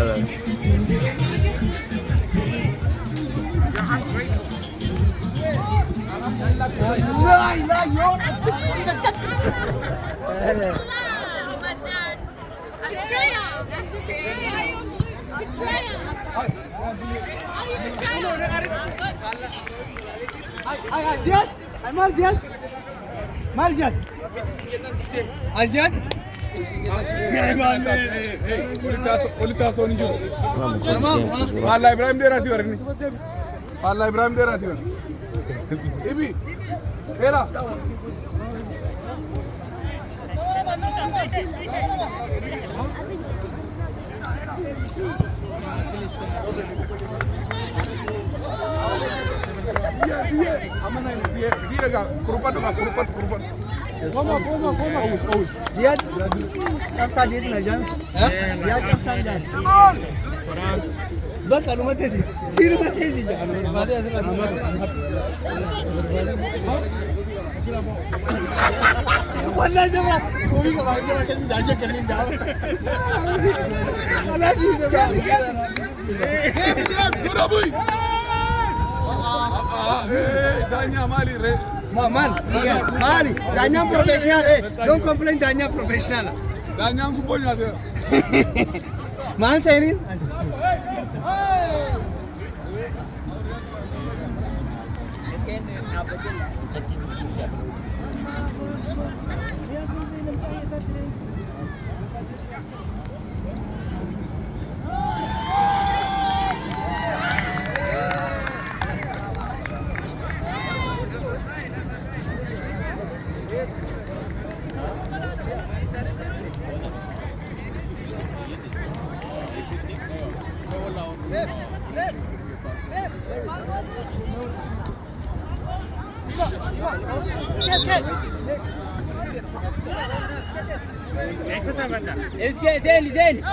Evet. لا لا يوم هاي زياد مال زياد مال زياد هاي زياد Olita Sony Juro. Tamam. Falla Ibrahim Derati warni. Falla Ibrahim Derati warni. Ibi. Era. Zia kurban. Aus. زياد كم ساعة جيتنا جان؟ زياد كم ساعة جان؟ بس أنا ما تسي سيرو ما تسي جان والله زمان كومي كمان كده كذي زعجة كلين ده أنا سي زمان Duraboy. Danya Mali re. Man, Mali, Danya professional, don't complain Danya professional. Danya kubonya de. Man saying? اسكت زين زين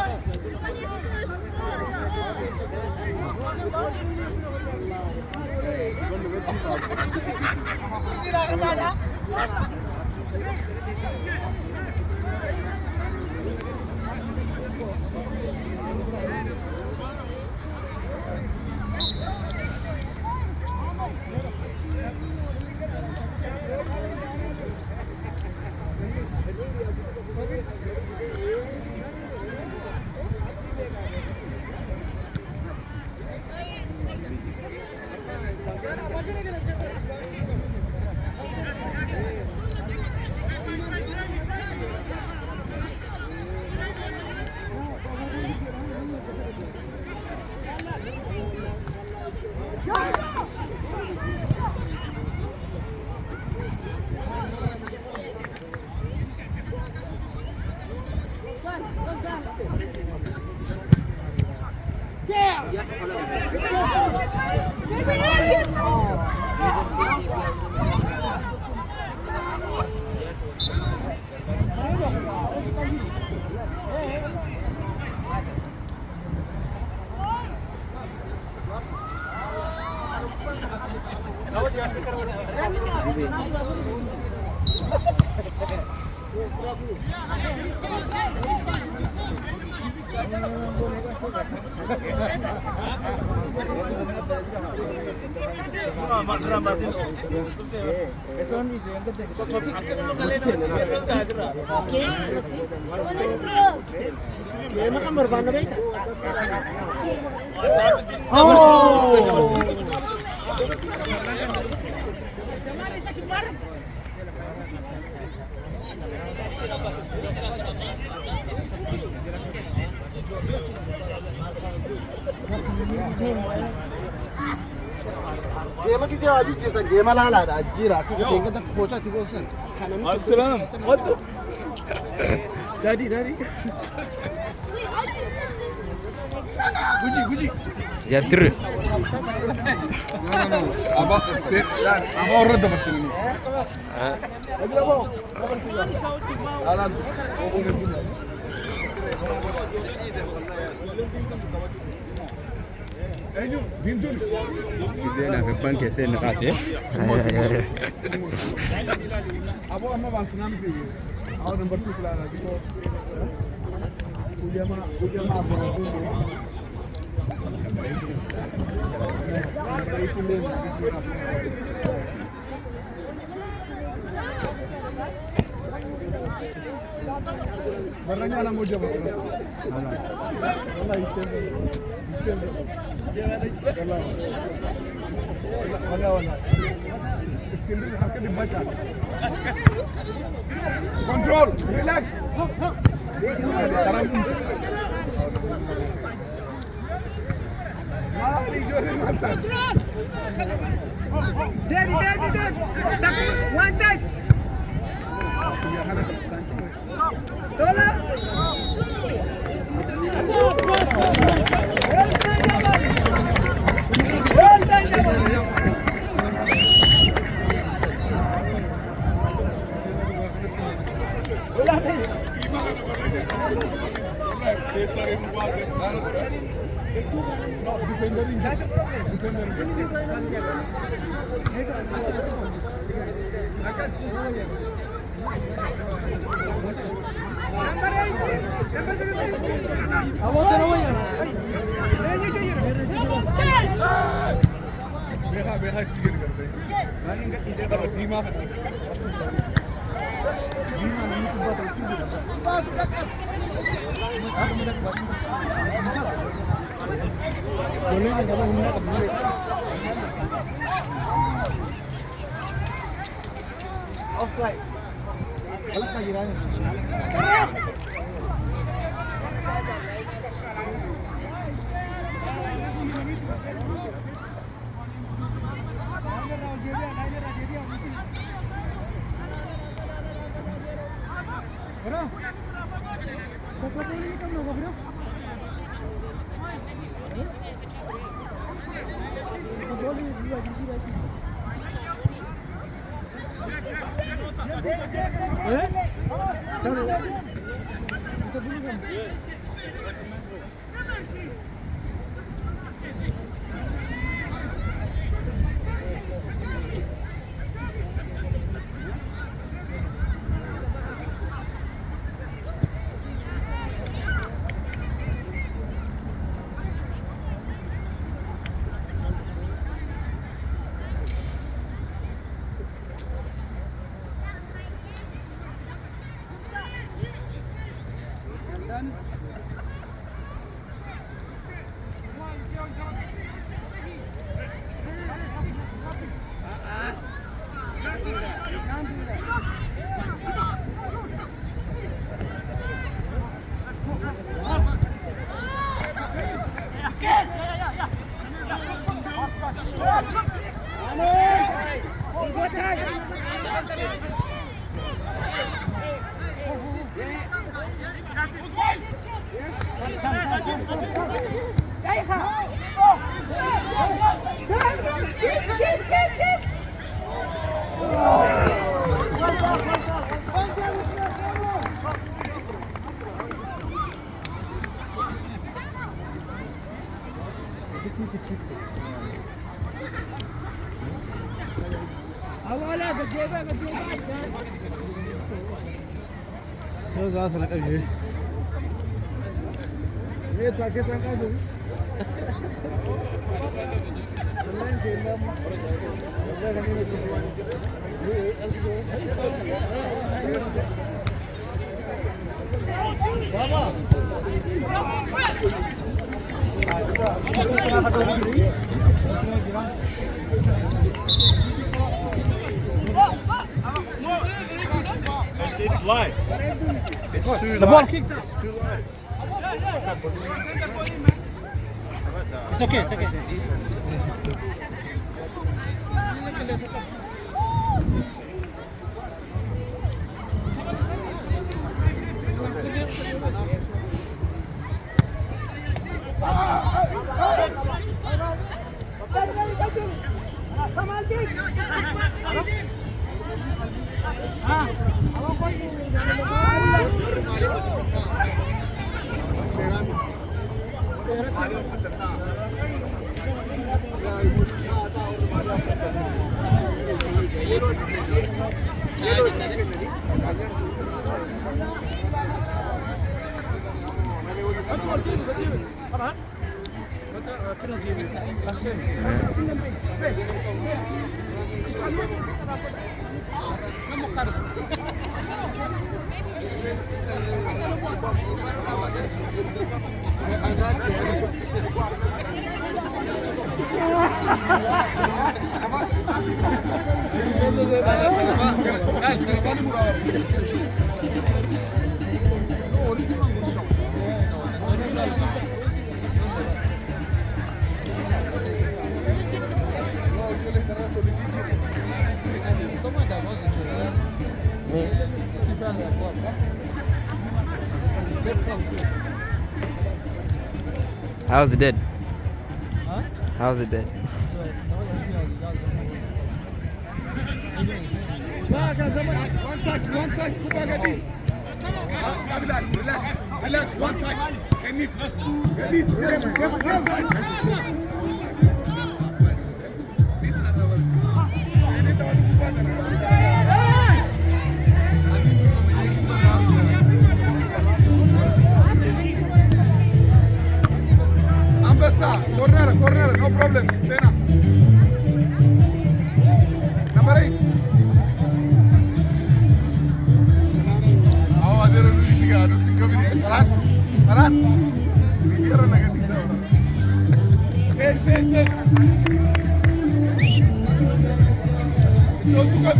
Gema kisi aji jirta gema la la ajira ki denga tak pocha ti gosan khana mi Assalam. What? daddy guji Ziyadır. No. Aba se aba orada baksana. Alan. Zena في البنك يصير نقاش ايه Abo amma basna mi pe. Aw number 2 kula na. Ujama abo. Barangnya anak muda betul. Allah isen. Allah. Iskender hakkı dibaca. Control, relax. Daddy. One touch. Tola. Offside. Alat lagi rani. It's light. It's too The ball kicked. It's too light. It's okay. It's okay. How's it dead? Huh? How's it dead? One touch, go back at this. Relax, one touch. Corner, no problem. Sena. Number 8. Oh, ada orang di sini. Ada tiga bini. Farhan. Ini orang nak di sana. Sen. Contohkan.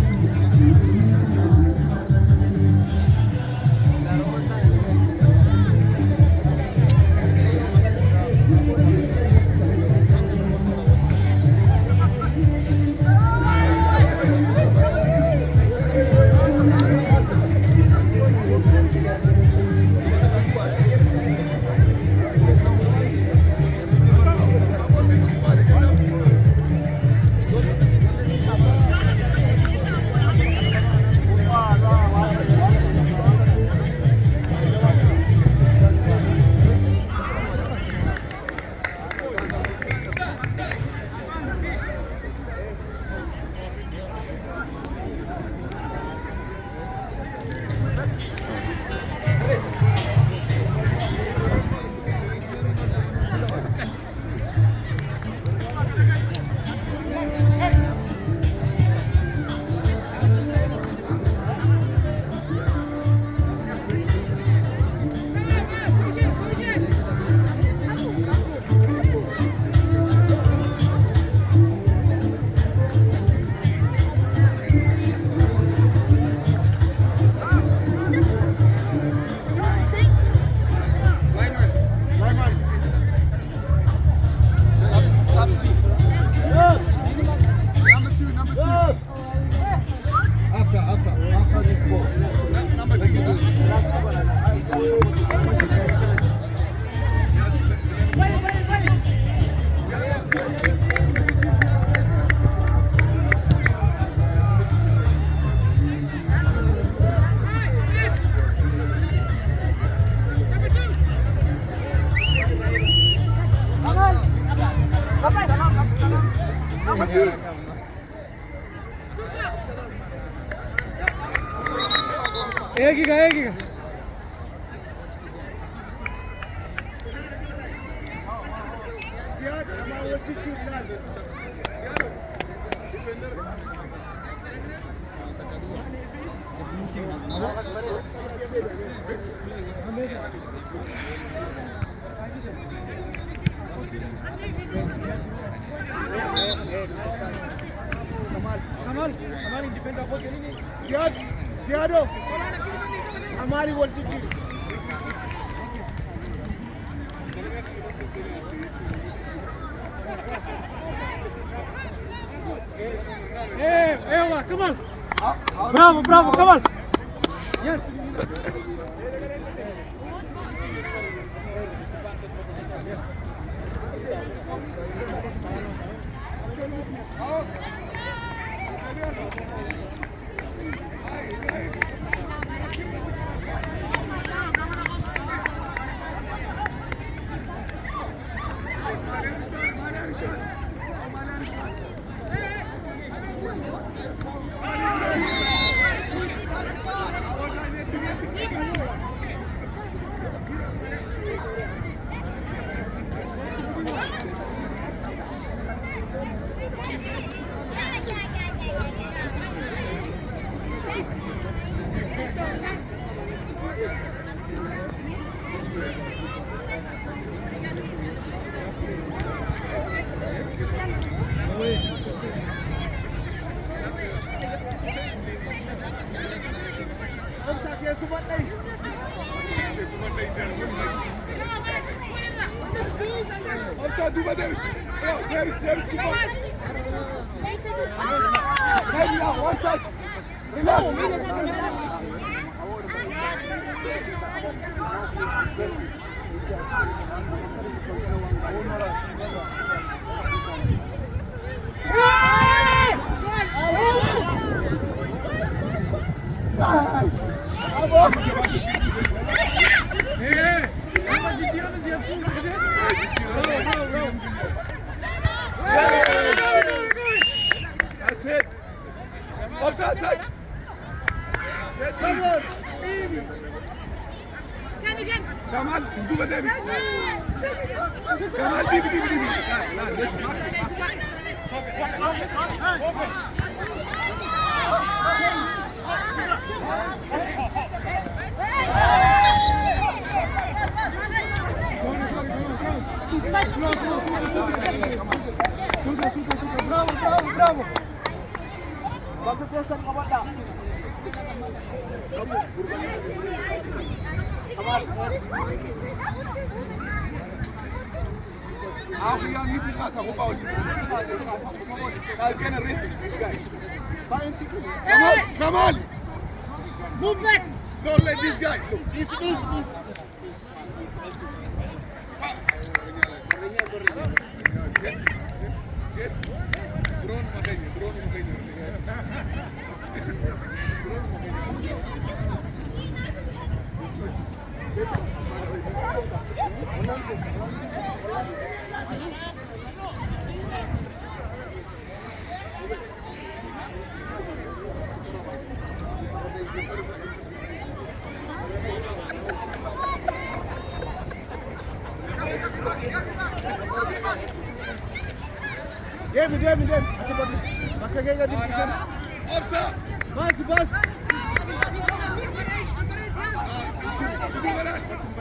एक ही का कमाल हमारी डिफेंडर को चली नहीं जियादो हमारी बोल चुकी come on bravo come on yes Offside, Duba Davis. Davis, keep on. Hey, now, one touch. Relax. That's it. Offside touch. Come on. Come on, Duba Davis. Come on, Bravo. Bagus biasa kawan dah. Guys, gonna race it. This guy. Come on. Move back. Don't let this guy. This. Jet. Drone makanya. Diam. Macam gaya di sana. Offside. Bas.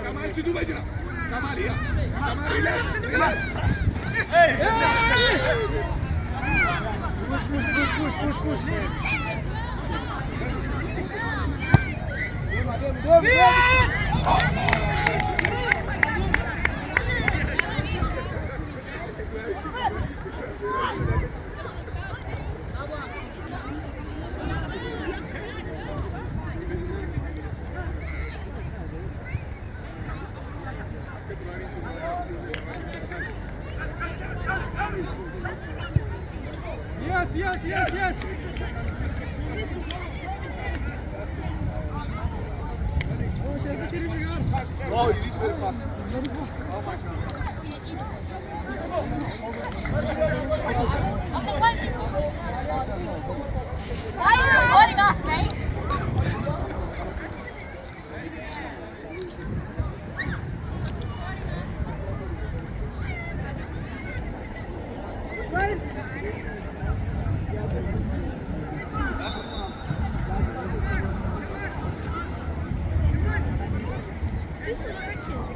Kamal situ aja nak. Kamal ya. Kamal relax. Hey. Push. Yes. Oh, it is very fast. Why are you recording us, mate? These restrictions.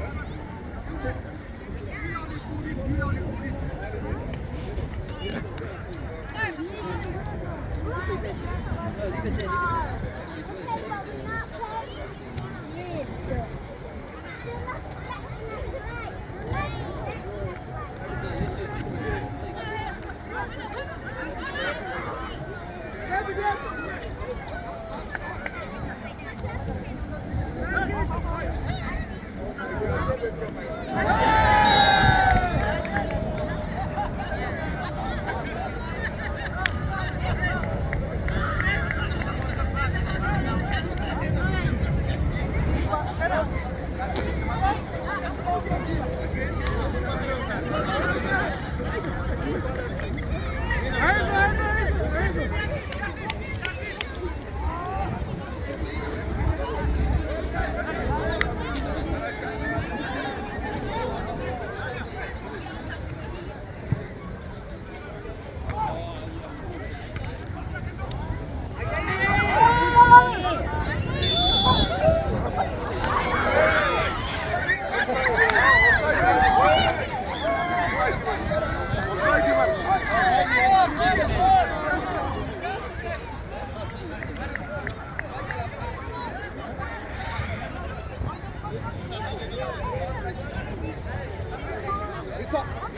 Isso.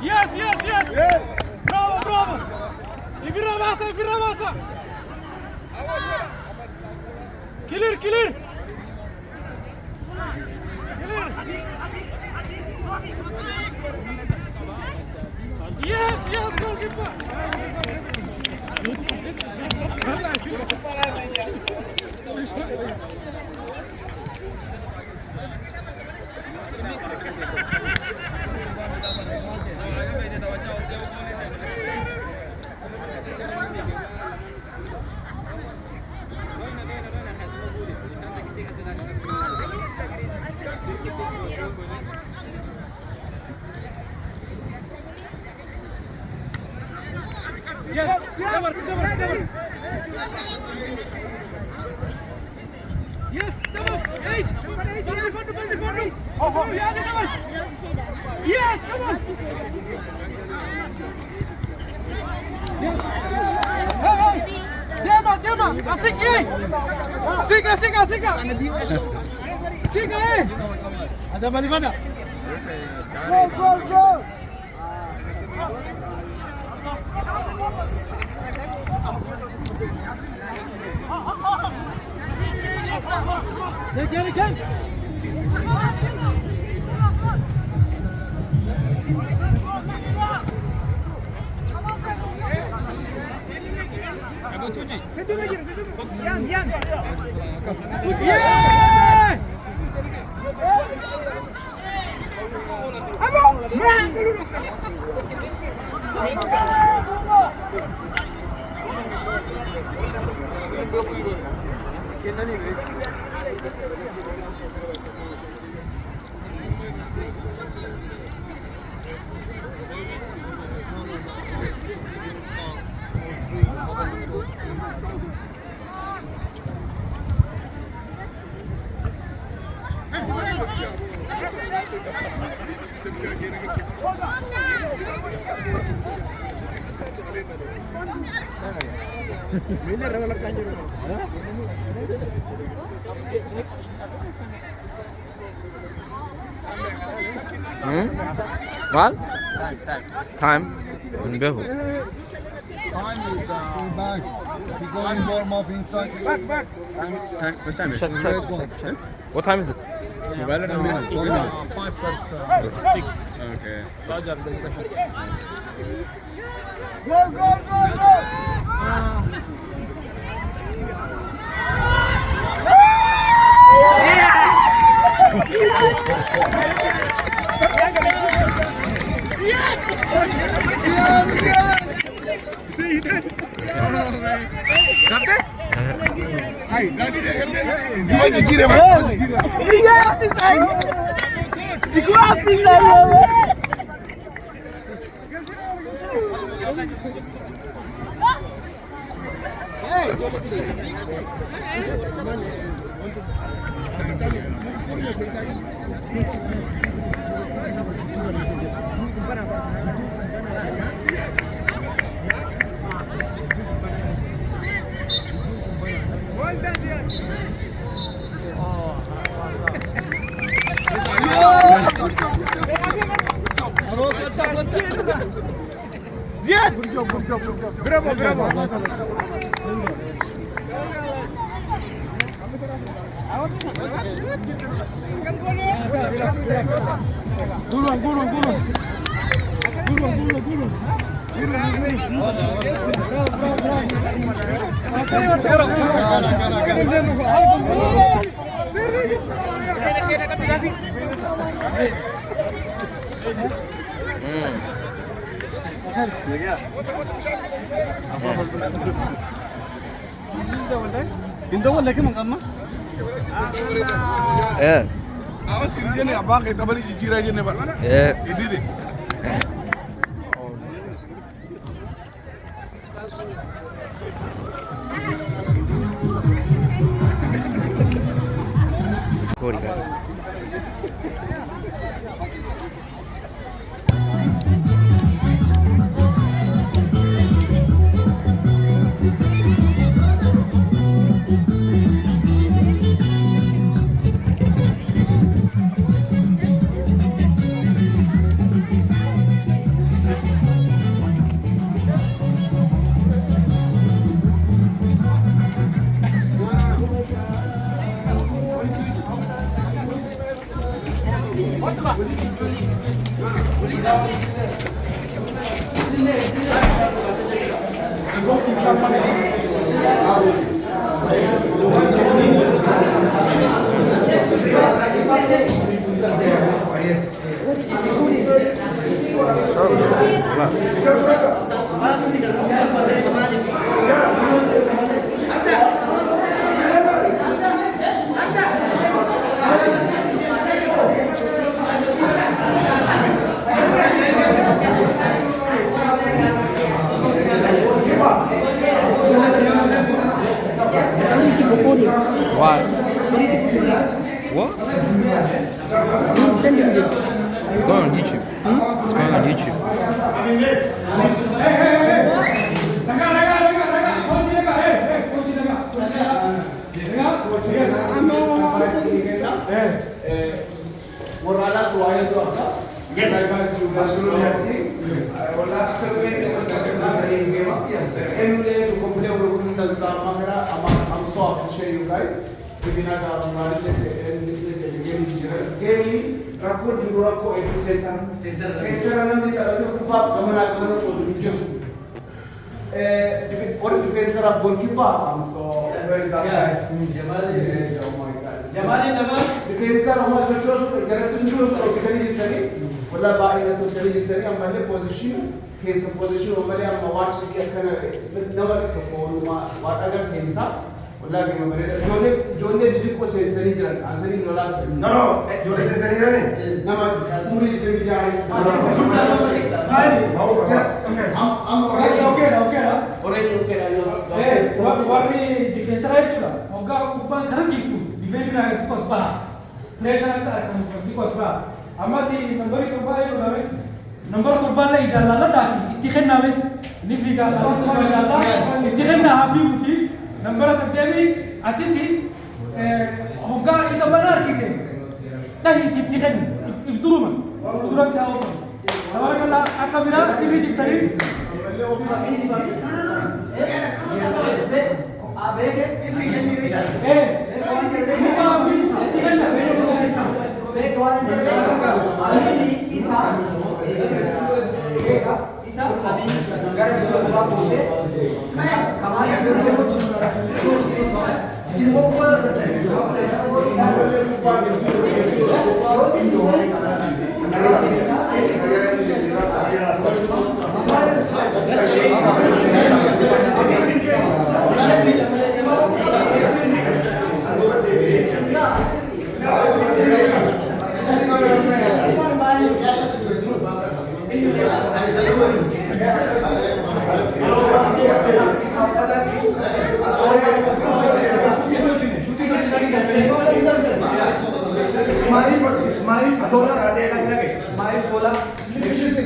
Yes. Bravo. Infirma massa. Clear. Yes, goalkeeper. Yes, Devers. Yes, Devers. 8. Defend. Oh, yeah, Devers. Yes, come on. Hey. Dema. Asik ni. Sika. Ada balik mana? Go. Again. Yang. Yeah! What? Time. Unbehu. Time is back. He going warm up inside. Back. What time is it? Check. What time is it? Mobile and minute. 5+6. Okay. Go. See, he did. Oh, man. Karte? Ay, Nani did karte. Gimana jire, man? Iya, pisah. Ikulah pisah. Ziad, good job. Bravo. Gulung. indawal lagi mangkama Yeah. Awas sini dia nih abang kita balik jijir aja nih pak. Yeah. Ini deh. Korea. What? What? It's going on YouTube. It's going on YouTube. I'm sorry to share you guys. Gaming rakor di luar ko itu center namin kalau kupat kamera kamera ko di jam or defense of goalkeeper so very bad oh my god jamali nama defense हम सोचो इधर तो सोचो तो कितनी जितनी वला बाहर तो कितनी जितनी हमारे पोजीशन केस पोजीशन हमारे हम वाट की अखन नंबर तो कोलमा वाट अगर खेलता वला के हमारे जोने दिल को से सरी जन असली नोला no jode se sari rane nama पूरी टीम जाए हम warri defensa jechuudha hoggaa kubbaan kanas jirtu difeendi biraa gadi kos baha pireeshara akka argamu gadi kos baha ammas nambarii torbaa yoo dhabe nambara torbaallee ijaallalladhaati itti kenname ni fiigaa maashaallah itti kennaa haa fiiguti nambara saddeetii atis hoggaa isa bana argite dhahi itti kennu if duruma duratti haa oofamu tabarakallah akka biraa sirrii jirtanii Ismail tola ada lagi Ismail tola listen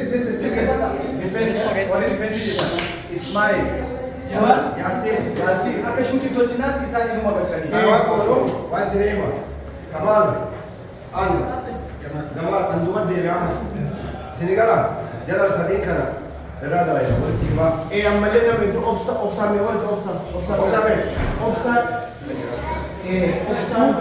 Ismail Yasin akan shooting tu jinak bisa ini mau baca ni kawan polo wajirema Kamal Jamal tanduman di Rama Senegala jalan sadikana berada lagi bertiga amalnya itu opsa mewah opsa Ismail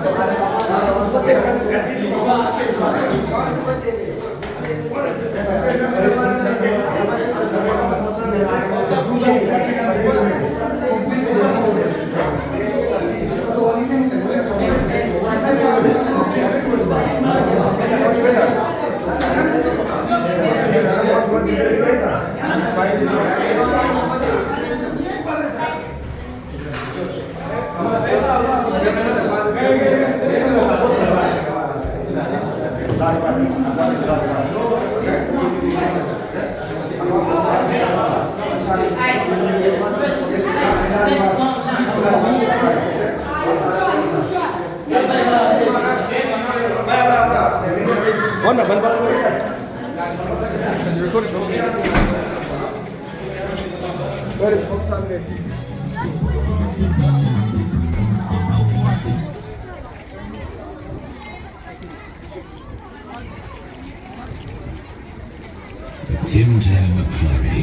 Tim Tam McFlurry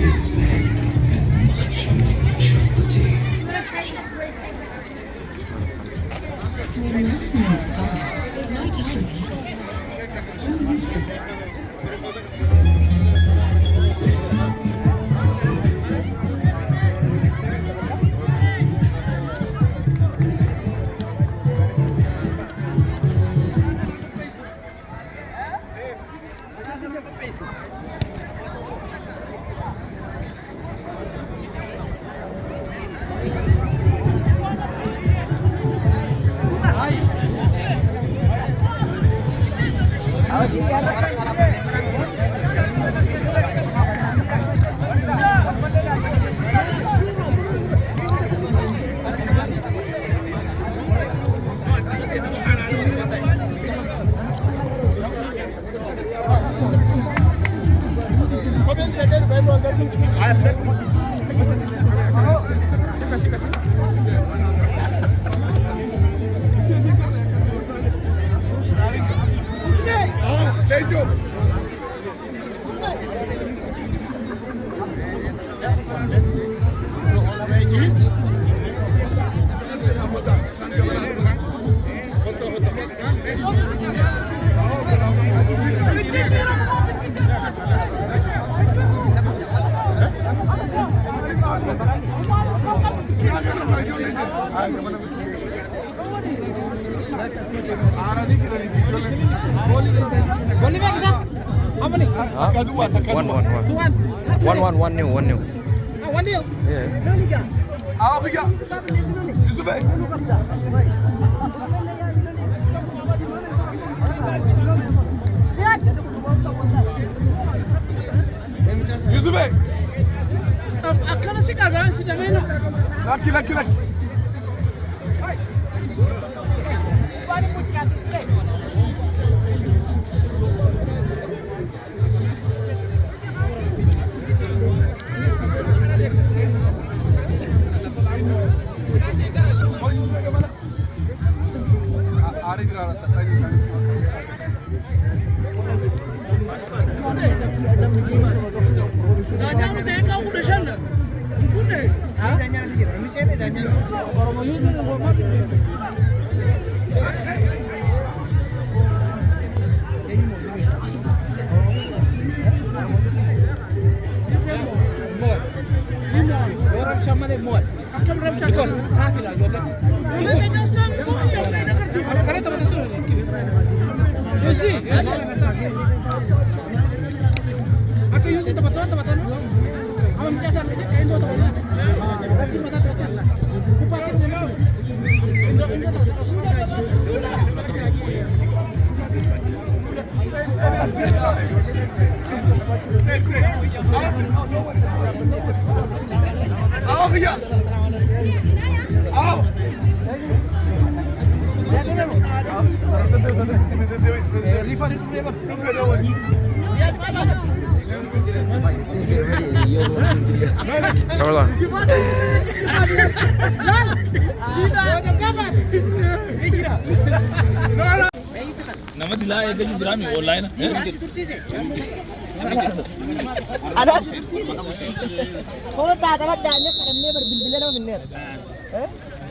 is back and much more chocolatey. There's no time. One nil. One nil. Yeah. Yusuf. Akala si kaza si dameno. Laki. Nama dilaya gaji drami online. Anas. Kalau tak dapat dana karena berbil-bilan apa benar?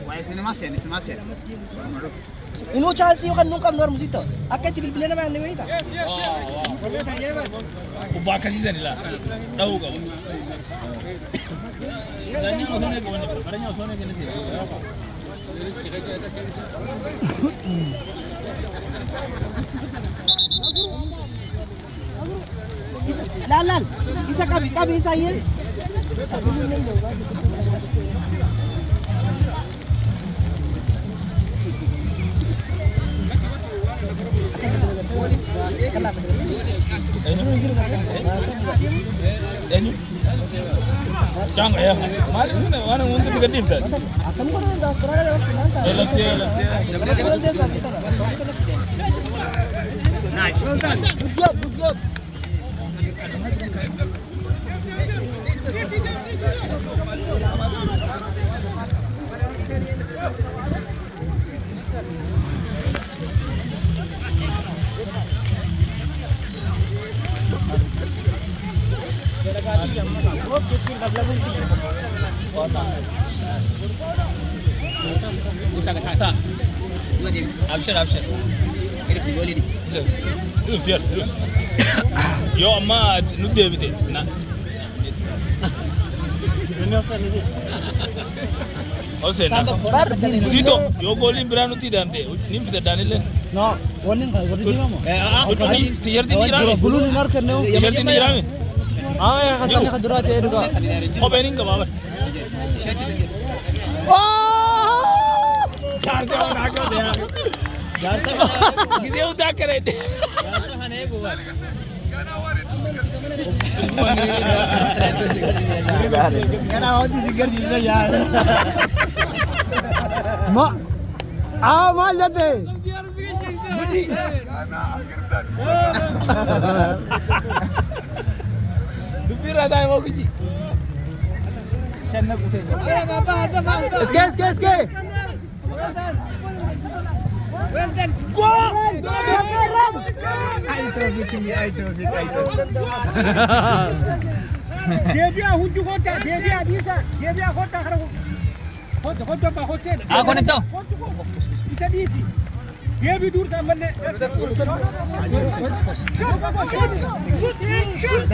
Masih. Inu chance yung kanung kam luar musito. Akai bil-bilan apa yang kita? Yes. Ubah kasih saya nila. Tahu kau. Danya usahanya kau ni. Karena usahanya kau ni. Laal. Isa qabi isa yin. Jangan ya. Mana untuk negatif tadi. Asam ko rin daw para Nice. Well done. Good job. Abshir. Ilif. Yo amma nudde bide. Na. Ose na. Dito, yo golin branu ti dante. Nim ti danile. No, warning ka. T-shirt ni rame. Bulu ni nar karne ho. T-shirt ni rame. Ya khasane khadrat hai ruka. Khobenin ka baba. चार का नाको दे यार किसे उदा करे दे Kana hoji sigar ji yaar. Ma mal jate. Dupir ada yang mau kuji. Shanna kute. Eske. Well done. Go! Ay trophy. Devia huju kota, Devia bisa, Devia kota karo. Kota pa hotse. Ako nito. Bisa diisi. Devi dur samne. Shoot.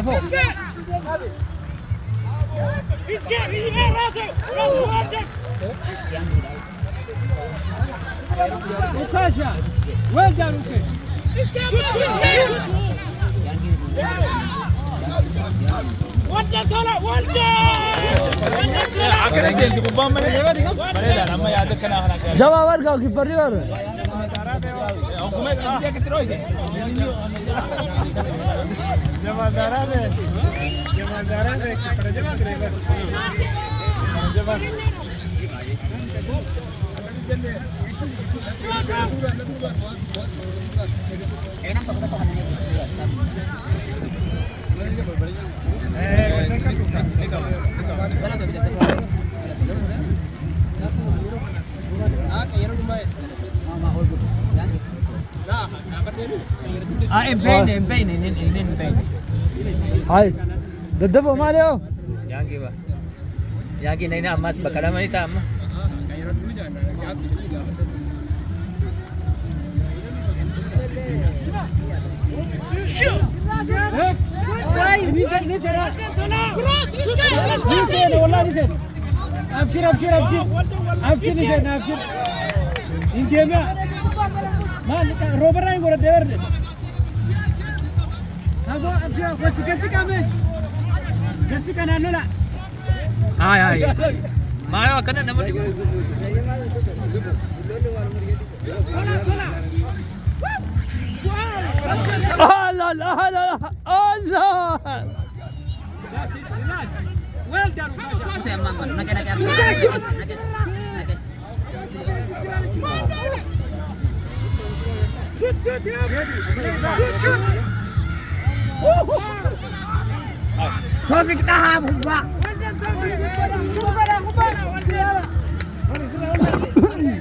Iske, rasa. Ukasha. Well done, okay. Iske. What the Akhirnya sih cukup bom mana? Mana nama ya ada kena kena. Jawab kau kiper ni baru. Aku main dia keteroi je. Jamandara de para llevar driver. Empein. Hai. Dadap maleo. Yang ini na mas bakal mana kita amma. Abshir. In game man rober ay gora dever de. Hago abshir kasi kame. Kasi kana nala. Ay. Mana kena nama tu. Allah. Well done. Taufik dah buka.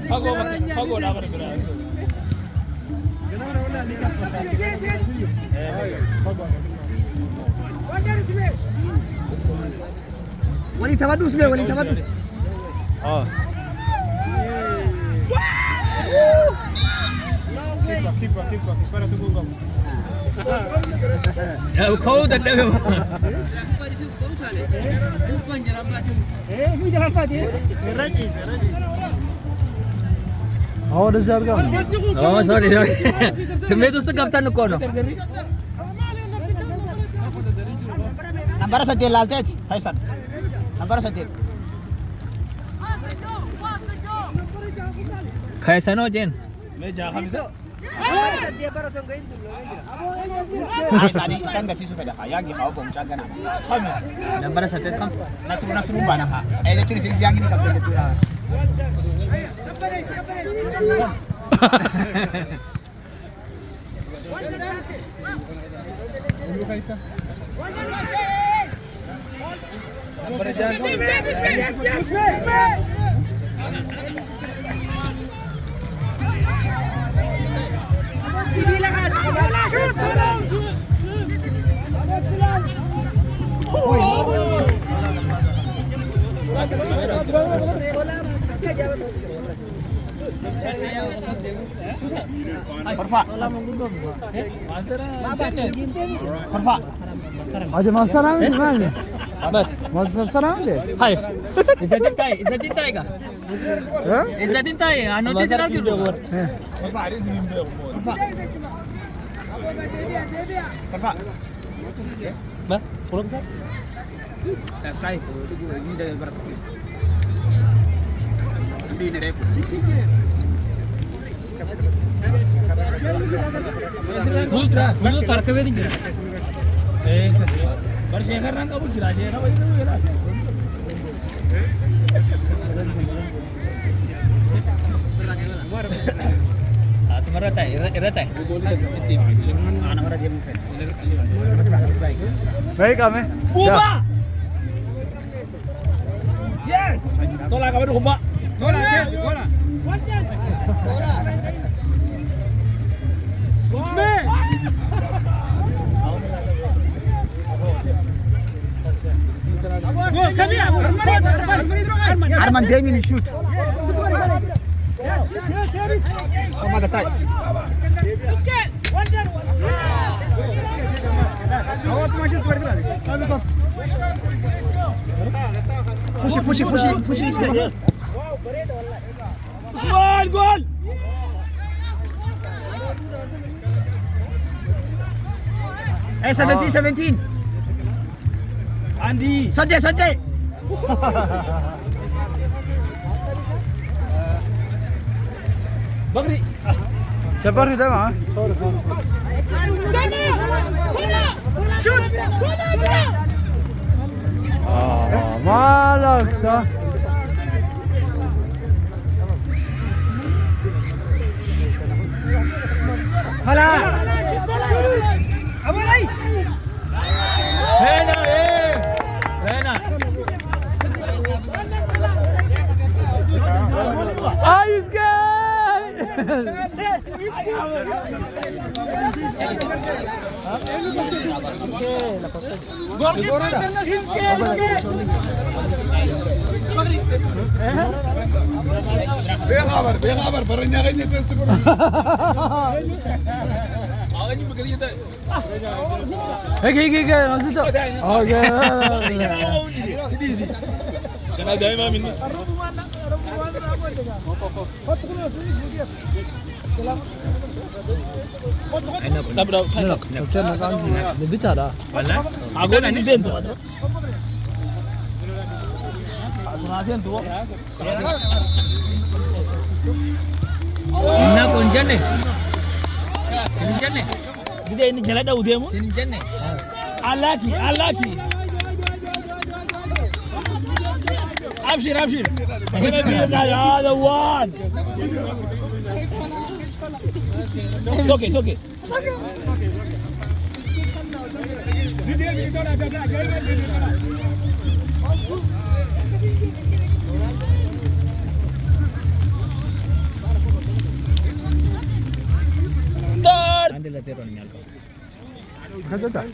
Fago dah bergerak. Wali tawadus be, wali tawadus. Oh. Keep up. Para tu gol. Ya kau dah dah. Mu jalan padi. Raji. How does that go? Oh sorry. Semua tu kapten kau no. نمبر سدين لالتيت فيصل نمبر سدين Kaisano Jen. نمبر سدين برسون قين هاي سادي سانغا سيسو فدا ياغي خاو بوم تاغنا Number satu kam. نصر بانا ها اي دتري سيس ياغي ني كابل دتورا Perfect. Ada masalah ni mana? Masalah ni? Hai. Izzatin tai ka? Izzatin tai. Notice kar diyo. Perfect. Ba? Kurang ka? Sky. Ini dari berapa? Ini dari Mulut tarkabe di. Bershekar nang kamu jira jira wajib jira. Semua rata, rata. anak orang dia mungkin. Baik kami. Buba. Yes. Tolak kamu tu Buba. Tolak. Arman Demi shoot. Sama dekat. Awak tu masih keluar lagi. Push. Gol. Eh 17. Andi. Sanjay. Bagri. Cepat kita mah. Shoot! Malak sah. Hala. Rena. Ice guy. Bekabar, barangnya kayaknya tes tu. Awaknya bekerja tak? Hey, masih tu. Okay. Sini. Jangan ada yang ini. Dah berapa? Macam nak kan? Lebih tak dah. Mana? Aku ni sentu. Aku sentu. Inna konjan ni. Sinjan ni. Bisa ini jalan dah udah mu? Sinjan ni. Alaki. Abshir. هذا وان. It's okay. Start. Andela zero ni alko. Kata tak?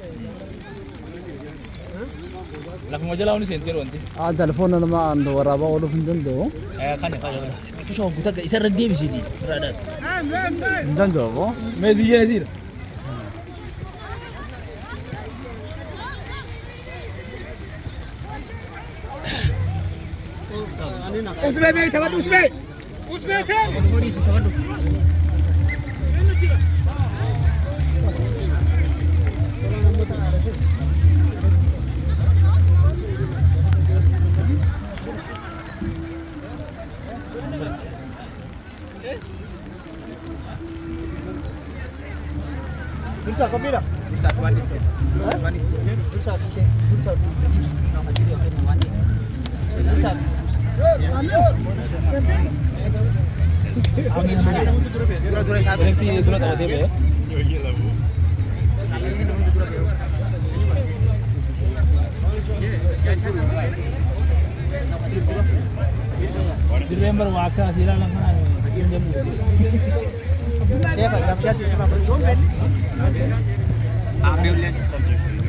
Laku mo jala ni sentero anti. Telepon nama ando waraba ulu pinjam tu. Kan. Itu so kita isa redi bisi di. Radar. Pinjam tu apa? Messi Yazir. Usme tawad usme. Sorry tawad. Dursa, kopira. Dursa, sikit. Dursa. Dursa. Berarti dulu tahu dia ya. Remember waka sila lang na yung jamu. Siapa? Siapa sih sama berjuang kan? Ambil lihat subjek sini.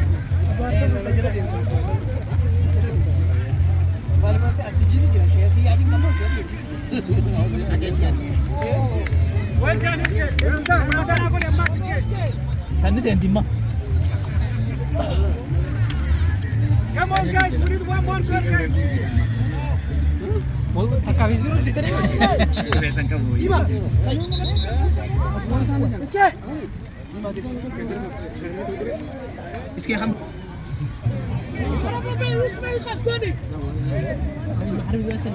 Valamente aksijiz gibi şey. Yani ne var şey? Sana sentimah. Come on guys, we need one more goal guys. Mau takawin dulu di tadi. Kebiasaan kamu. Iski ham.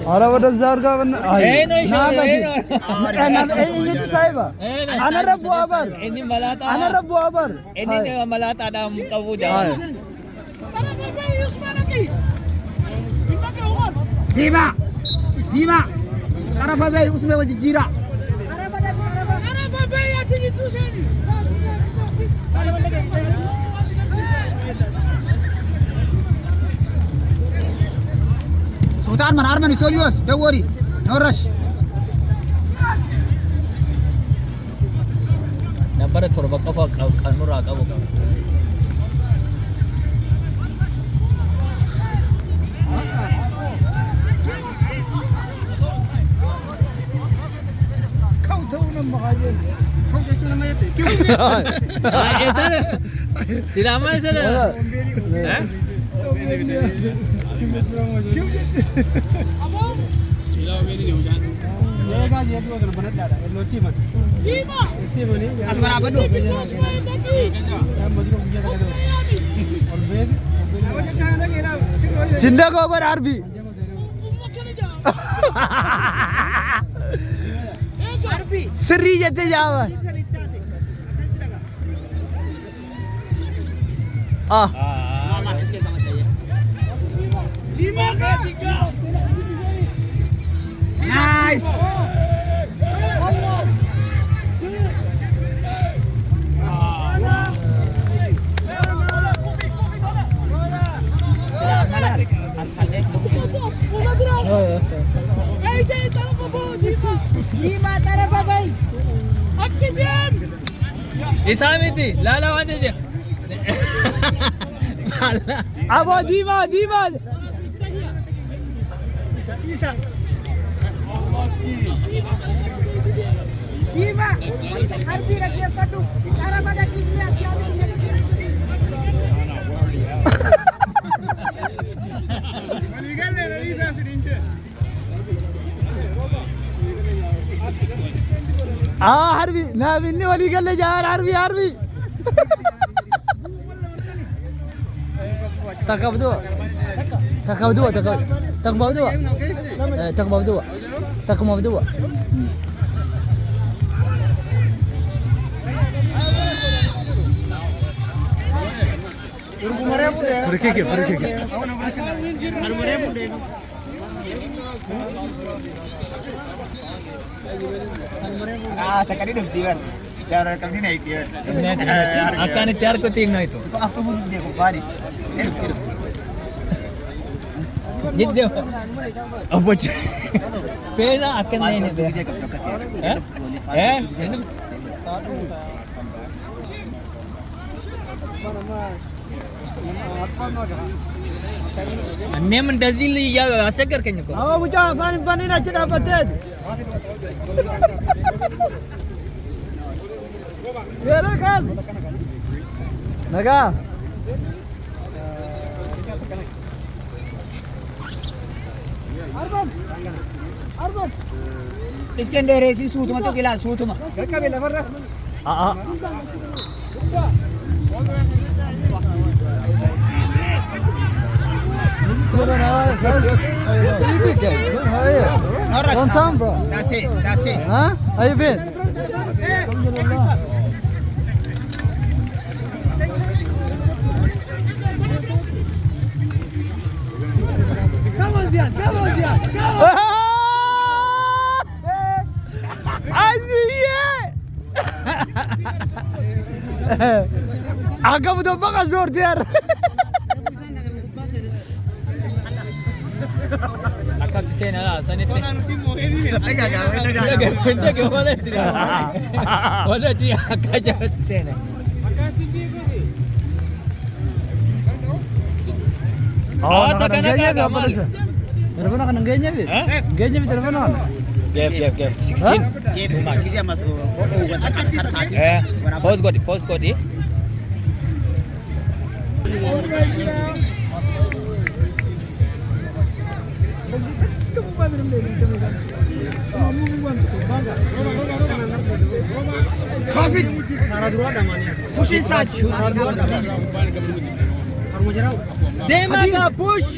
Ara wada zarga ban. Eh no isha. Ini saiba. Ana rabu abar. Ini malata. Ana rabu abar. Ini malata ada kabuja. Dima. Dima. Arafa bey usme wajib jira. Arafa bey atini tuseni. Sultan man arman isolios. Don't worry. No rush. Number thorba kafa kanura kabu. Sana. Tidak aman sana. Asmara badu. Sinda ko abar arbi. Sri jate jawa. Ah. Nice. Dima tarafa bhai. Achhi team. Isamiti, lala wajib. Abo Dima. Dima. Harbi rakhiye patu. Tarafa da team mein aske harbi na binne wali galle jaar harbi takabdu Sekali dong tiar. Darah kami naik tiar. Akan tiar ko team na ito. Kau asal pun dia kupari. Gitu. Apa sih? Pena akan na ini dia. Anne man dazil ya asakar kanya ko. Awa buja pani na chida pated. Yara kas. Naga. Arban. इसके अंदर ऐसी सूत मत तो किला सूत मत क्या बेला कर रहा That's it. Huh? How you been? زياد كمون زياد عزية عقب دبقة زور ديار Akak sena lah, sana ni. Enggak, wala sila. Wala dia akak jalan sena. Oh, tekan apa tu? Telepon akan enggaknya bi? Enggaknya bi telepon akan? Gap. 16. Too much. Pause got it. Coffee push inside Dem agak push.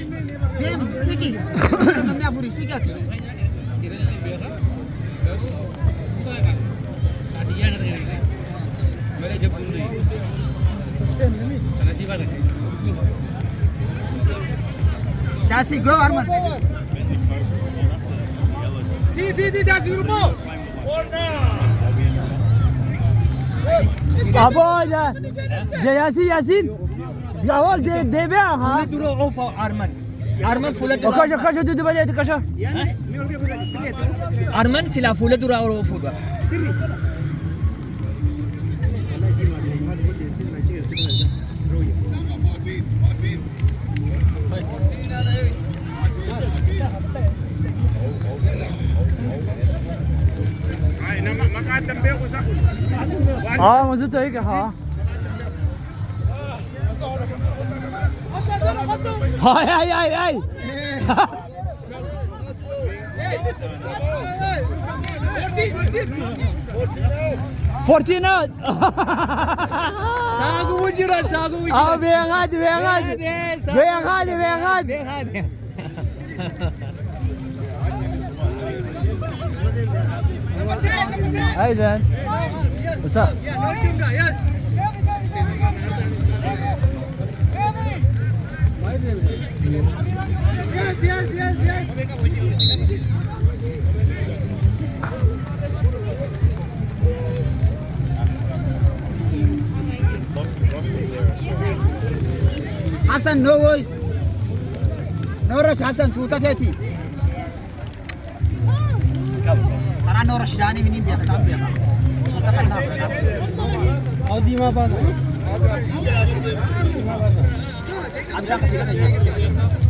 Dem siki namanya furi siki ati That's it, go Arman. Di, that's your ball. Apa aja? Yasin. Awal debe ha. Duro off Arman full duro. Kaşa tutu baca itu kaşa. Arman sila full duro off hoga. हाँ मुझे तो एक हाँ हाय 14 Sagu wujiran. Ah bengat Hai Dan what's up Yes. Hassan, no voice. No rush, Hassan. Suta teti. Karena no rush jani minim biar sampai apa. Suta kan nak. Audi mah apa? Abisha ketiga ni.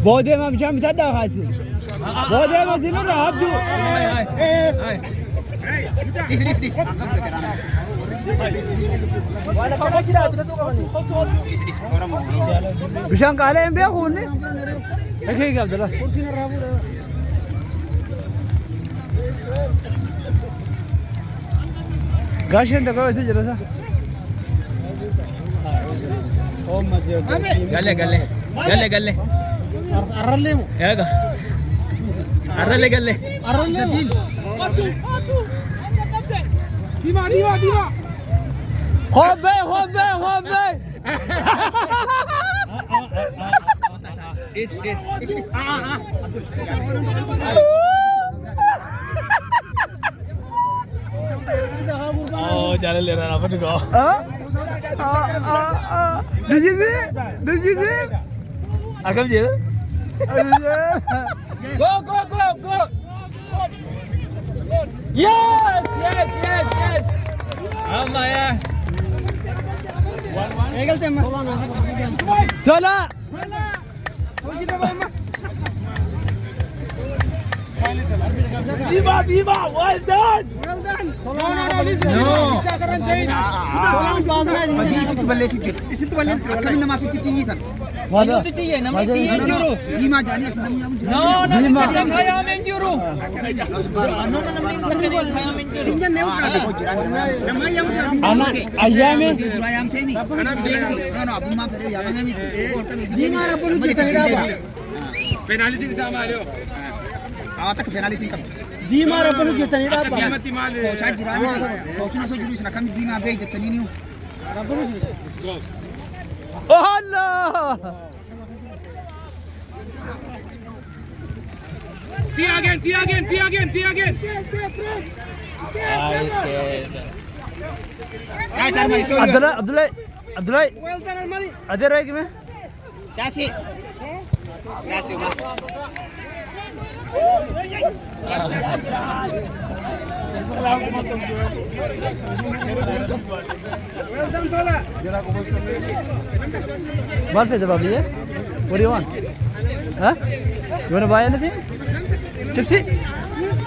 Bode mah macam kita dah kasih. Bode mah sini rahat tu. Dis. Bishan kale yang berhun ni. Okey ke Abdullah. Gashan tak kau itu jelas ah. Galle. Arralle mu. Ya ga. Arralle. Atu. Dima. Hobe. Is. Oh, jalan lera apa tu kau? Did you see? Agam je. Go. Yes. Amma ya. Egal tema. Tola. Viva, well done. No. Bagi situ balik sujud. Kami nama situ tinggi kan. Mana tu tiye? Nama tiye juru. Dima jani asal nama juru. No, nama tiye kaya men juru. No, nama tiye kaya men juru. Sinjan neus kata kau jiran. Nama yang Anak ayam ni. ayam temi. No, abu ma fere ayam temi. Dima ra bolu kita ni apa? Penalty sama Mario. Awak tak penalty kam. Dima ra bolu kita ni apa? Mati male. Kau cakap jiran. Kau cuma so juru sana kami dima be jeta ni ni. Oh Allah. Guys, Armani, show Abdullah. Ada lagi meh? That's it. That's it, man. Well done, Tola. What is the baby? What do you want? Huh? You want to buy anything? Chipsy?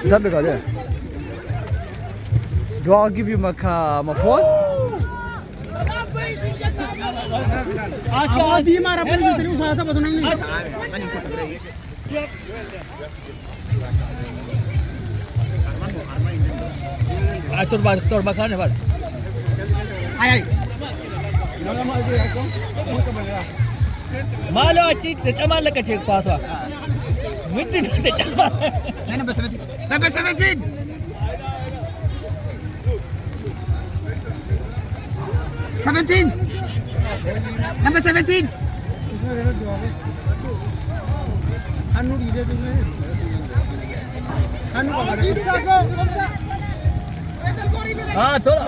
That because yeah. Do I give you my phone? आज ये मारा पर जितने उसाया था बदलना नहीं turba खाने वाला आया मालो अच्छी चमाल लगा चेक पास हुआ मिट्टी नहीं चमाल मैंने बस 17 number 17 हाँ थोड़ा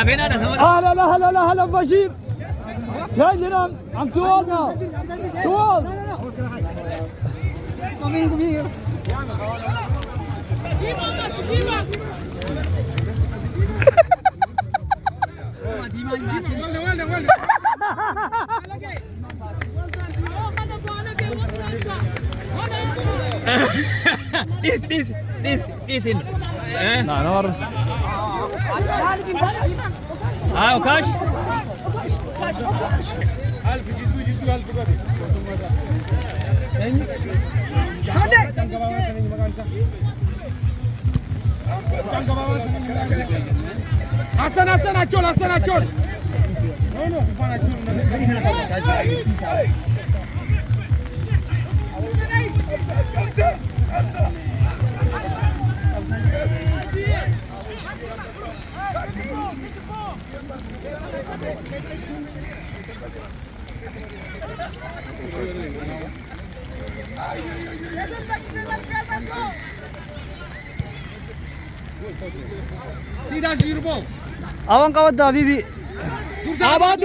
بينا هلا بشير. Guys, you know, I'm too old now. Too old. Come here. this in No, no. وكاش Hasan acol. No, bukan acol. Tidak zirbo. Awang kawat dah, Bibi. Abad.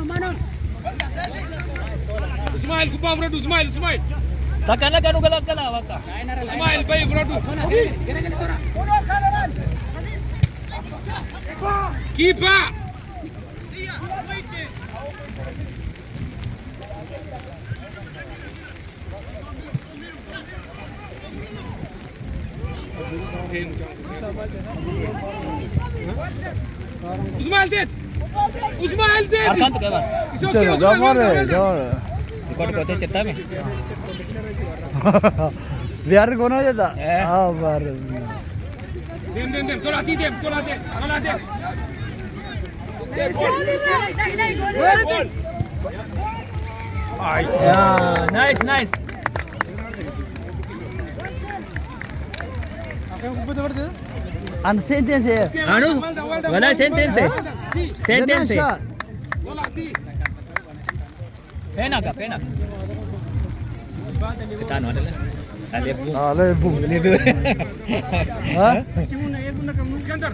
Mano. Ismail, kupa Frodo, Ismail. takkan kan ugala waka Ismail, bay Frodo. Keeper. Ismail dead. arkan tu kawan It's okay, Don't Usman, worry. ikut cerita me Biar kono aja tak? Baru. Dem. Tolak dem. yeah nice An sentence here. anu wala sentence pena kita anu adalah lebu Lebu. Hah? Iskandar.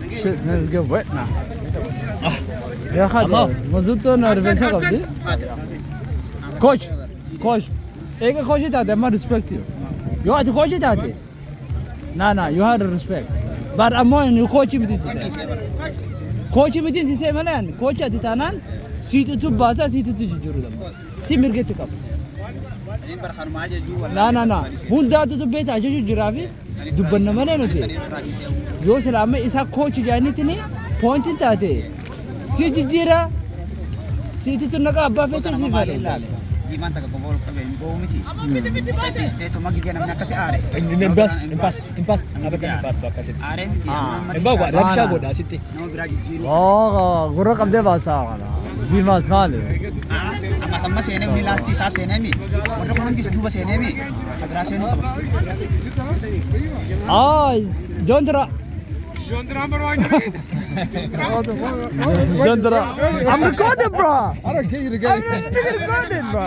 Shit, man, get wet now. Ya khada. Mazuto na revenge kabdi. Coach. Eka coach ita ma respect you. You have to coach ita. Nah, you have to respect. But amon you coach me this. Coach me this is malan. Coach ati tanan. Situ tu baza situ tu jujuru dam. Simir get kap. Nah. Hunda tu beta aja jurafi. Dubban na malan ati. Yo selama isa coach jani tini point ita ate. Situ jira. Situ tu naga abba fete si fare. Gimana tak kau boleh kembali bau miti. Saya istri tu magi jangan nak kasih are. impas apa kan impas tu apa sih Are miti. bawa rabsha boda sitti Nama beraji jiru. Oh, guru kam de basta kana. Dimas maali. Amma seenee uni laastii isaa seenee mi. Warra kun hundi isa duuba seenee mi. Kabiraa seenuu qaba. Jondra. Jondra. I'm recording, bro. I don't care you to get it. I'm recording, bro.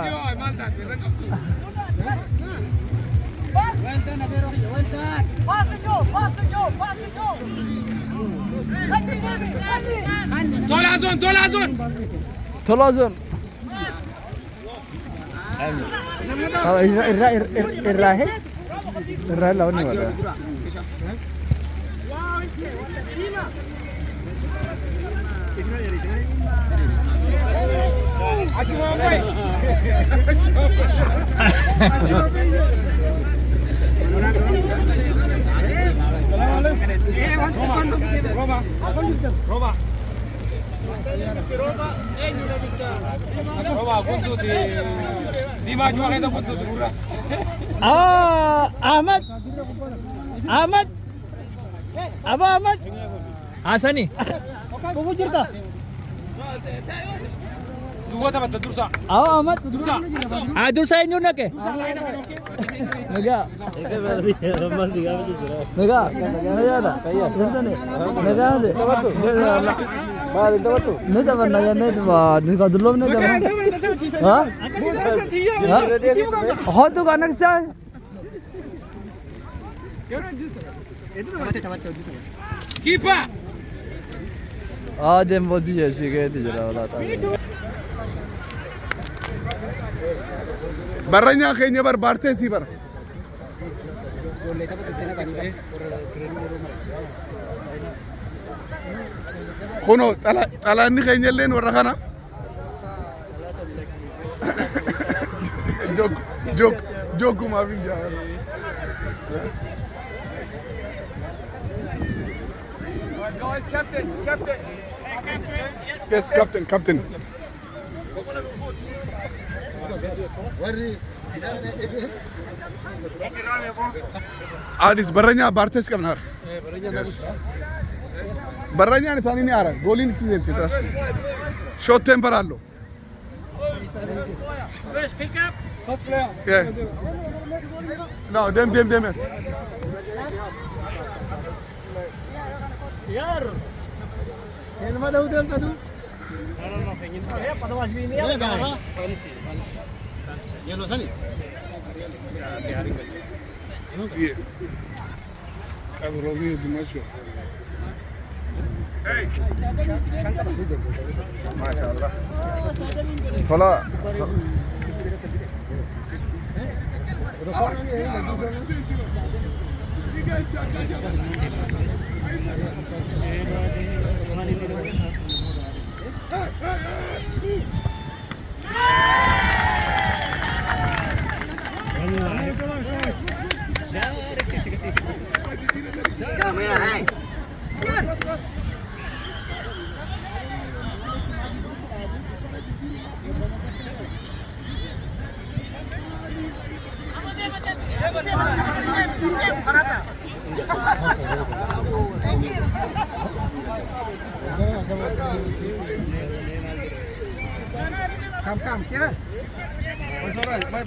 Tolazon. Kalau Irrahe lawan ni mana? Ahmad. Aba Ahmad. Asani. Kuku jirta. Ahmad. Dursa eenyu naqe? Mega. Mega. Mega ada. Mega ada. Bari tawatu. Nida banna ya nida ba. Nika dulom nida. Ha? Ha to ka next time. Kipa. Adem bozi jesi gaya thi jara wala ta. Baranya keenya barbarte si bar. Kono talaanni keenya illeen warra kana. Jokumaaf hin jaalladhu. Guys, captain. Yes, captain. Adis baranya bartes kamnar. Baranya ni sani ni ara. Golin ti senti tras. Short temper allo. First pick up. First player. Yeah. No, dem. Yar. Elma dah udah tadu. Ya pada wasbi ini ya. Yellow sani. Yeah. Kamu rogi dimasuk. Hey. Masyaallah. Salah. Come, yeah. It's all right, bye.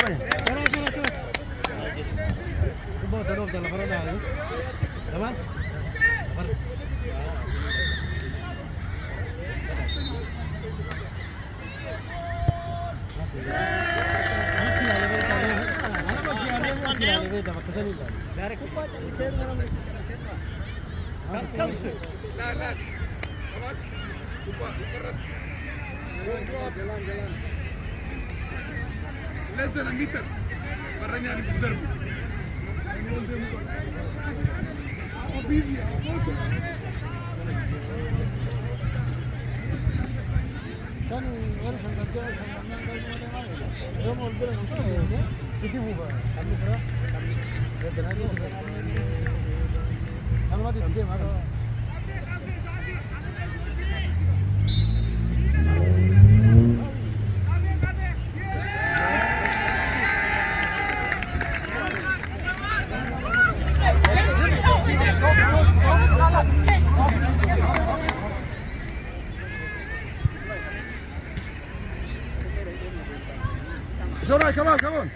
Less than a meter. Baranya ni darbu. come on, come on.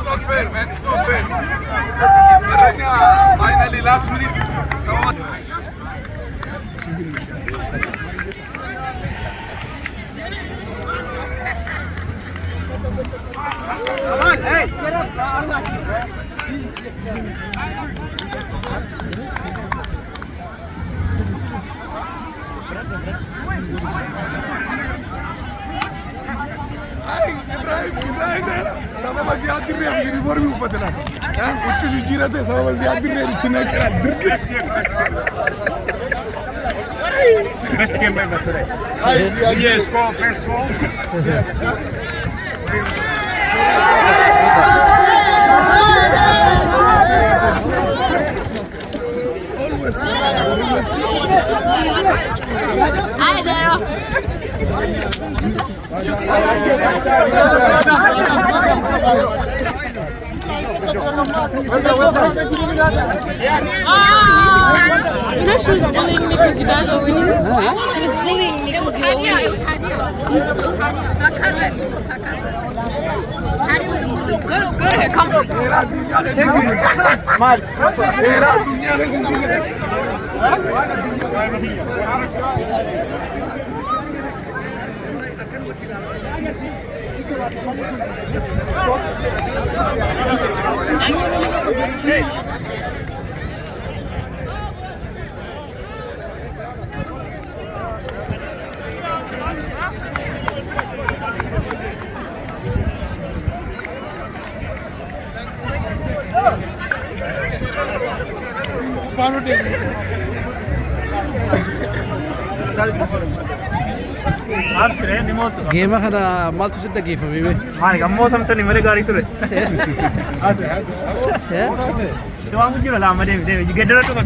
Not fair, man. It's not fair. Finally, last minute, someone. Come on, hey, get up. Ibrahim, sama masih hadir ya, uniform ufatlah. Ucu jujur aja, sama masih hadir ya, cina kira dirges. Best game ever today. Yes, go, best goal. Hi there. You know she was bullying me because you guys are winning? She was bullying me because you were winning. It was Hadia. Her cousin. Go ahead, come on. Game kana maltu sitta geef habibi. Maan gammoo samtani mare gaarii ture. Siwaa mujjira laa madee gedera tokko.